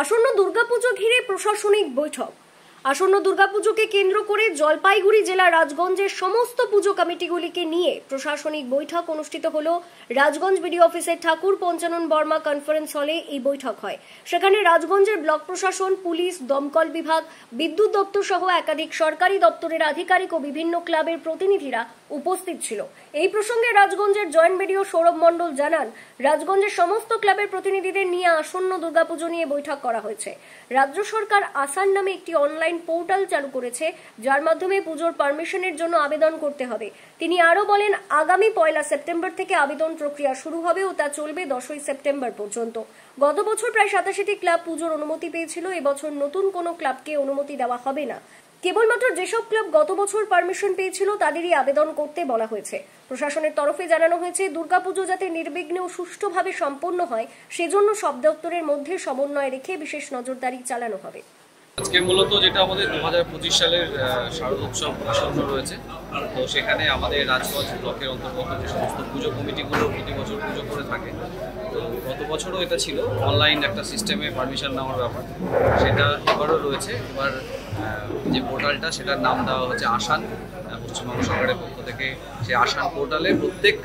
আসন্ন দুর্গাপুজো ঘিরে প্রশাসনিক বৈঠক। আসন্ন দুর্গাপুজোকে কেন্দ্র করে জলপাইগুড়ি জেলা রাজগঞ্জের সমস্ত পুজো কমিটিগুলিকে নিয়ে প্রশাসনিক বৈঠক অনুষ্ঠিত হলো রাজগঞ্জ বিডিও অফিসের ঠাকুর পঞ্চানন বর্মা কনফারেন্স হলে। এই বৈঠক হয়, সেখানে রাজগঞ্জের ব্লক প্রশাসন, পুলিশ, দমকল বিভাগ, বিদ্যুৎ দপ্তর সহ একাধিক সরকারি দপ্তরের আধিকারিক ও বিভিন্ন ক্লাবের প্রতিনিধিরা উপস্থিত ছিল। এই প্রসঙ্গে রাজগঞ্জের জয়েন্ট বিডিও সৌরভ মণ্ডল জানান, রাজগঞ্জের সমস্ত ক্লাবের প্রতিনিধিদের নিয়ে আসন্ন দুর্গাপুজো নিয়ে বৈঠক করা হয়েছে। রাজ্য সরকার আসান নামে একটি অনলাইন পোর্টাল চালু করেছে, যার মাধ্যমে পুজোর পারমিশনের জন্য আবেদন করতে হবে। তিনি আরো বলেন, আগামী 1 সেপ্টেম্বর থেকে আবেদন প্রক্রিয়া শুরু হবে ও তা চলবে 10 সেপ্টেম্বর পর্যন্ত। গত বছর প্রায় 87টি ক্লাব পুজোর অনুমতি পেয়েছিল। এবছর নতুন কোনো ক্লাবকে অনুমতি দেওয়া হবে না। কেবলমাত্র যেসব ক্লাব গত বছর পারমিশন পেয়েছিল তাদেরই আবেদন করতে বলা হয়েছে। প্রশাসনের তরফে জানানো হয়েছে, দুর্গাপুজো যাতে নির্বিঘ্নে ও সুষ্ঠুভাবে সম্পন্ন হয় সেজন্য সব দপ্তরের মধ্যে সমন্বয় রেখে বিশেষ নজরদারি চালানো হবে। আজকে মূলত যেটা আমাদের 2025 সালের শারদোৎসব আসন্ন রয়েছে, তো সেখানে আমাদের রাজগঞ্জ ব্লকের অন্তর্গত যে সমস্ত পুজো কমিটিগুলো প্রতি বছর পুজো করে থাকে, তো গত বছরও এটা ছিল অনলাইন একটা সিস্টেমে পারমিশন নেওয়ার ব্যাপার, সেটা এবারও রয়েছে। এবার যে পোর্টালটা সেটার নাম দেওয়া হচ্ছে আসান। পশ্চিমবঙ্গ সরকারের পক্ষ থেকে সেই আসান পোর্টালে প্রত্যেক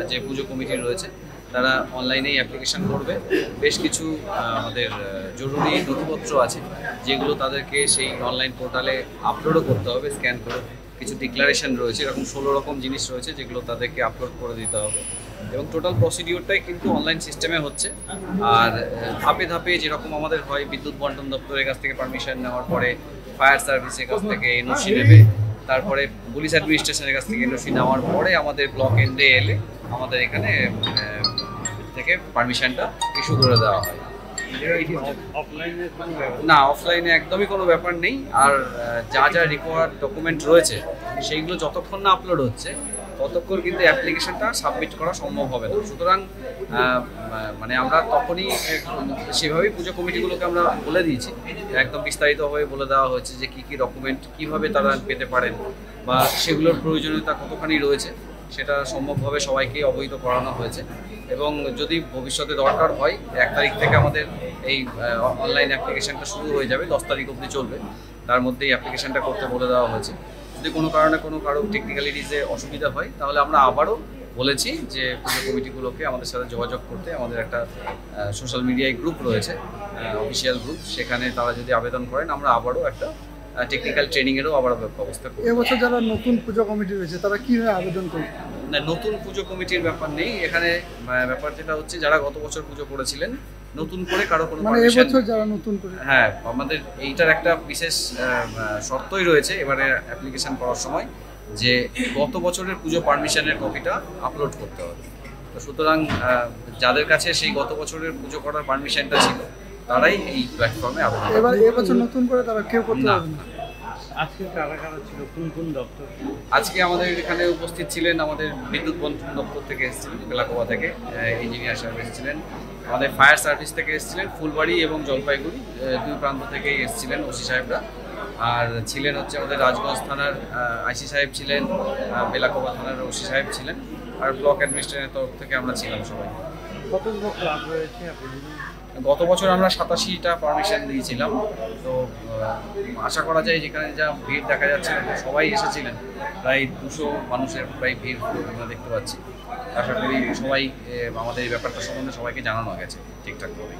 যে পুজো কমিটি রয়েছে তারা অনলাইনেই অ্যাপ্লিকেশন করবে। বেশ কিছু আমাদের জরুরি নথিপত্র আছে যেগুলো তাদেরকে সেই অনলাইন পোর্টালে আপলোডও করতে হবে, স্ক্যান করে। কিছু ডিক্লারেশন রয়েছে, এরকম 16 রকম জিনিস রয়েছে যেগুলো তাদেরকে আপলোড করে দিতে হবে। এবং টোটাল প্রসিডিওরটাই কিন্তু অনলাইন সিস্টেমে হচ্ছে। আর ধাপে ধাপে যেরকম আমাদের হয়, বিদ্যুৎ বন্টন দপ্তরের কাছ থেকে পারমিশন নেওয়ার পরে ফায়ার সার্ভিসের কাছ থেকে এনওসি নেবে, তারপরে পুলিশ অ্যাডমিনিস্ট্রেশনের কাছ থেকে এনওসি নেওয়ার পরে আমাদের ব্লক এন্ডে এলে আমাদের এখানে থেকে পারমিশনটা ইস্যু করে দেওয়া হয়। না, অফলাইনে একদমই কোনো ব্যাপার নেই। আর যা যা রিকোয়ার্ড ডকুমেন্ট রয়েছে সেইগুলো যতক্ষণ না আপলোড হচ্ছে ততক্ষণ কিন্তু অ্যাপ্লিকেশনটা সাবমিট করা সম্ভব হবে না। সুতরাং মানে আমরা তখনই সেভাবেই পুজো কমিটিগুলোকে আমরা বলে দিয়েছি, একদম বিস্তারিতভাবে বলে দেওয়া হয়েছে যে কী কী ডকুমেন্ট কীভাবে তারা পেতে পারেন বা সেগুলোর প্রয়োজনীয়তা কতখানি রয়েছে, সেটা সম্ভবভাবে সবাইকে অবহিত করানো হয়েছে। এবং যদি ভবিষ্যতে দরকার হয়, 1 তারিখ থেকে আমাদের এই অনলাইন অ্যাপ্লিকেশানটা শুরু হয়ে যাবে, 10 তারিখ অবধি চলবে। তার মধ্যেই অ্যাপ্লিকেশানটা করতে বলে দেওয়া হয়েছে। যদি কোনো কারণে কারো টেকনিক্যালিটিসে অসুবিধা হয় তাহলে আমরা আবারও বলেছি যে পুজো কমিটিগুলোকে আমাদের সাথে যোগাযোগ করতে। আমাদের একটা সোশ্যাল মিডিয়ায় গ্রুপ রয়েছে, অফিসিয়াল গ্রুপ, সেখানে তারা যদি আবেদন করেন আমরা আবারও একটা টেকনিক্যাল ট্রেনিংয়েরও আবার ব্যবস্থা করব। এবছর যারা নতুন পুজো কমিটি রয়েছে তারা কীভাবে আবেদন করবে? না, নতুন পুজো কমিটির ব্যাপার নেই এখানে। ব্যাপার যেটা হচ্ছে, যারা গত বছর পুজো করেছিলেন, নতুন করে কারো কোনো এবছর যারা নতুন করে, হ্যাঁ, আমাদের এইটার একটা বিশেষ শর্তই রয়েছে এবারে অ্যাপ্লিকেশন করার সময়, যে গত বছরের পুজো পারমিশনের কপিটা আপলোড করতে হবে। তো সুতরাং যাদের কাছে সেই গত বছরের পুজো করার পারমিশনটা ছিল তারাই এই প্ল্যাটফর্মে আবেদন। এবছর নতুন করে তারা কেউ করতে পারবে না। আজকে কারা কারা ছিল, কোন কোন দপ্তর? আজকে আমাদের এখানে উপস্থিত ছিলেন আমাদের বিদ্যুৎ বন্টন দপ্তর থেকে এসেছিলেন, বেলাকোবা থেকে ইঞ্জিনিয়ার সাহেব এসেছিলেন, আমাদের ফায়ার সার্ভিস থেকে এসেছিলেন, ফুলবাড়ি এবং জলপাইগুড়ি দুই প্রান্ত থেকেই এসেছিলেন ওসি সাহেবরা। আর ছিলেন হচ্ছে আমাদের রাজগঞ্জ থানার আইসি সাহেব ছিলেন, বেলাকোবা থানার ওসি সাহেব ছিলেন, আর ব্লক অ্যাডমিনিস্ট্রেশনের তরফ থেকে আমরা ছিলাম সবাই। কতগুলো ক্লাব রয়েছে? গত বছর আমরা 87টা পারমিশন দিয়েছিলাম। তো আশা করা যায় যেখানে যা ভিড় দেখা যাচ্ছে সবাই এসেছিলেন, প্রায় 200 মানুষের প্রায় ভিড় আমরা দেখতে পাচ্ছি। আশা করি সবাই আমাদের এই ব্যাপারটা সম্বন্ধে সবাইকে জানানো গেছে ঠিকঠাকভাবে।